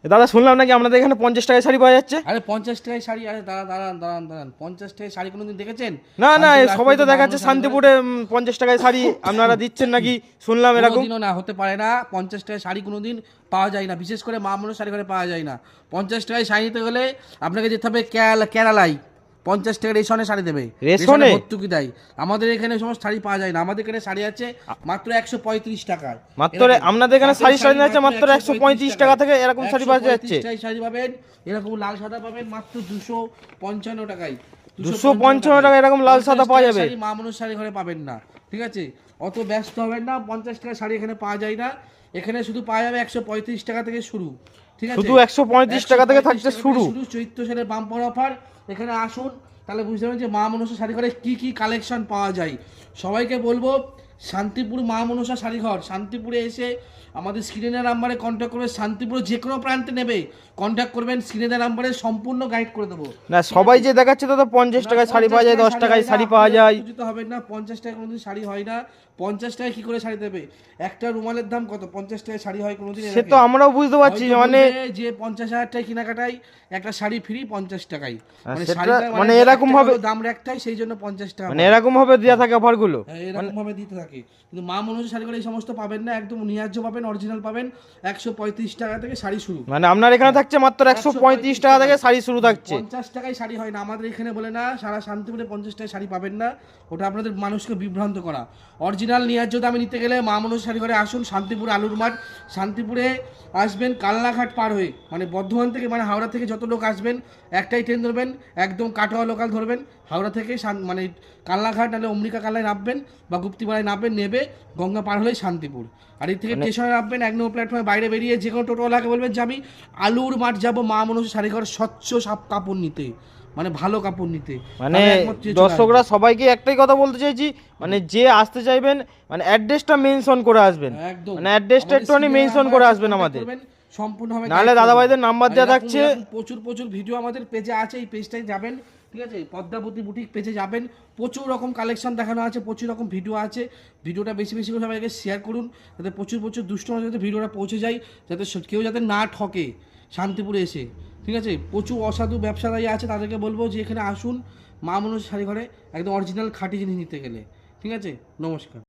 দাদা শুনলাম নাকি আপনাদের এখানে 50 টাকায় শাড়ি পাওয়া যাচ্ছে? আরে 50 টাকায় শাড়ি? আরে দাঁড়ান 50 টাকায় শাড়ি কোনোদিন দেখেছেন? না না, শান্তিপুর সবাই তো রাজপুরে দেখাচ্ছে মা শান্তিপুরে 50 টাকায় শাড়ি আপনারা দিচ্ছেন নাকি, শুনলাম এরকম। কোনোদিনও না, হতে পারে না। 50 টাকায় শাড়ি কোনোদিন পাওয়া যায় না, বিশেষ করে মা মনসা শাড়ি ঘরে পাওয়া যায় না। 50 টাকায় শাড়ি নিতে গেলে আপনাকে যেতে হবে কেরালায়, 50 টাকা রেশনে শাড়ি দেবে, রেশনে ভর্তুকি দেয়। আমাদের এখানে সমস্ত শাড়ি পাওয়া যায় না, আমাদের এখানে শাড়ি আছে মাত্র 135 টাকায়। মাত্র আপনাদের এখানে শাড়ি আছে মাত্র 135 টাকা থেকে এরকম শাড়ি পাওয়া যাচ্ছে। শাড়ি পাবেন এরকম লাল সাদা পাবেন মাত্র 255 টাকায়। 255 টাকা এরকম লাল সাদা পাওয়া যাবে। মা মনসা শাড়ি ঘরে পাবেন না, ঠিক আছে? অত ব্যস্ত হবেন না, 50 টাকা শাড়ি এখানে পাওয়া যায় না। এখানে শুধু পাওয়া যাবে 135 টাকা থেকে শুরু, ঠিক আছে? শুধু 135 টাকা থেকে থাকছে শুরু। চৈত্র সেলের বাম্পার অফার। এখানে আসুন, তাহলে বুঝতে পারবেন যে মা মনসা শাড়ি ঘরে কি কি কালেকশন পাওয়া যায়। সবাইকে বলবো শান্তিপুর মা মনসা শাড়িঘর, শান্তিপুরে এসে আমাদের স্ক্রিনের নাম্বারে কন্ট্যাক্ট করবে। শান্তিপুরে যে কোনো প্রান্তে নেবে কন্ট্যাক্ট করবেন, স্ক্রিনের নাম্বারে সম্পূর্ণ গাইড করে দেবো। না সবাই যে দেখাচ্ছে দাদা 50 টাকায় শাড়ি পাওয়া যায়, 10 টাকায় শাড়ি পাওয়া যায়। বুঝতে হবে না, 50 টাকায় কোনোদিন শাড়ি হয় না। 50 টাকায় কি করে শাড়ি দেবে? একটা রুমালের দাম কত? 50 টাকায় শাড়ি হয় কোনোদিন? সে তো আমরাও বুঝতে পারছি, মানে যে 50,000 টাকায় কেনাকাটায় একটা শাড়ি ফ্রি 50 টাকায়, মানে সেটা শাড়িটা মানে এরকম ভাবে দাম একটাই, সেই জন্য 50 টাকা মানে এরকম ভাবে দেয়া থাকে অফারগুলো। এরকম ভাবে দিতে থাকে। কিন্তু মা মনসা শাড়ি করে এই সমস্ত পাবেন না, একদম ন্যায্য পাবেন, অরিজিনাল পাবেন। 135 টাকা থেকে শাড়ি শুরু। মানে আপনার এখানে থাকছে মাত্র 135 টাকা থেকে শাড়ি শুরু থাকছে। 50 টাকায় শাড়ি হয় না আমাদের এখানে, বলে না সারা শান্তিপুরে 50 টাকায় শাড়ি পাবেন না। ওটা আপনাদের মানুষকে বিভ্রান্ত করা। অরিজিনাল ন্যায্য দামে নিতে গেলে মা মনসা শাড়ি ঘরে আসুন, শান্তিপুর আলুর মাঠ। শান্তিপুরে আসবেন কাল্লাঘাট পার হয়ে, মানে বর্ধমান থেকে, মানে হাওড়া থেকে যত লোক আসবেন একটাই ট্রেন ধরবেন, একদম কাটোয়া লোকাল ধরবেন। হাওড়া থেকে মানে কাল্লাঘাট নাহলে অমৃকা কাল্লায় নামবেন বা গুপ্তিপাড়ায় নামবেন, নেবে গঙ্গা পার হলেই শান্তিপুর। আর এর থেকে স্টেশনে নামবেন, 1 নম্বর প্ল্যাটফর্মে বাইরে বেরিয়ে যে কোনো টোটোওয়ালাকে বলবেন যে আমি আলুর মাঠ যাবো মা মনসা শাড়িঘর স্বচ্ছ সাপ কাপড় নিতে, মানে ভালো কাপড় নিতে। মানে দর্শকরা সবাইকে একটাই কথা বলতে চাইছি, মানে যে আসতে চাইবেন মানে অ্যাড্রেসটা মেনশন করে আসবেন, একদম মানে অ্যাড্রেসটা একটুখানি মেনশন করে আসবেন আমাদের, সম্পূর্ণভাবে। নাহলে দাদাভাইদের নাম্বার দেওয়া থাকছে। প্রচুর ভিডিও আমাদের পেজে আছে, এই পেজটাই যাবেন, ঠিক আছে? পদ্মাবতী বুটিক পেজে যাবেন, প্রচুর রকম কালেকশন দেখানো আছে, প্রচুর রকম ভিডিও আছে। ভিডিওটা বেশি বেশি করে সবাইকে শেয়ার করুন, যাতে প্রচুর দুষ্ট মানুষ যাতে ভিডিওটা পৌঁছে যায়, যাতে কেউ যাতে না ঠকে শান্তিপুরে এসে, ঠিক আছে? প্রচুর অসাধু ব্যবসাদারী আছে, তাদেরকে বলবো যে এখানে আসুন মা মনসা শাড়ি ঘরে, একদম অরিজিনাল খাঁটি জিনিস নিতে গেলে, ঠিক আছে? নমস্কার।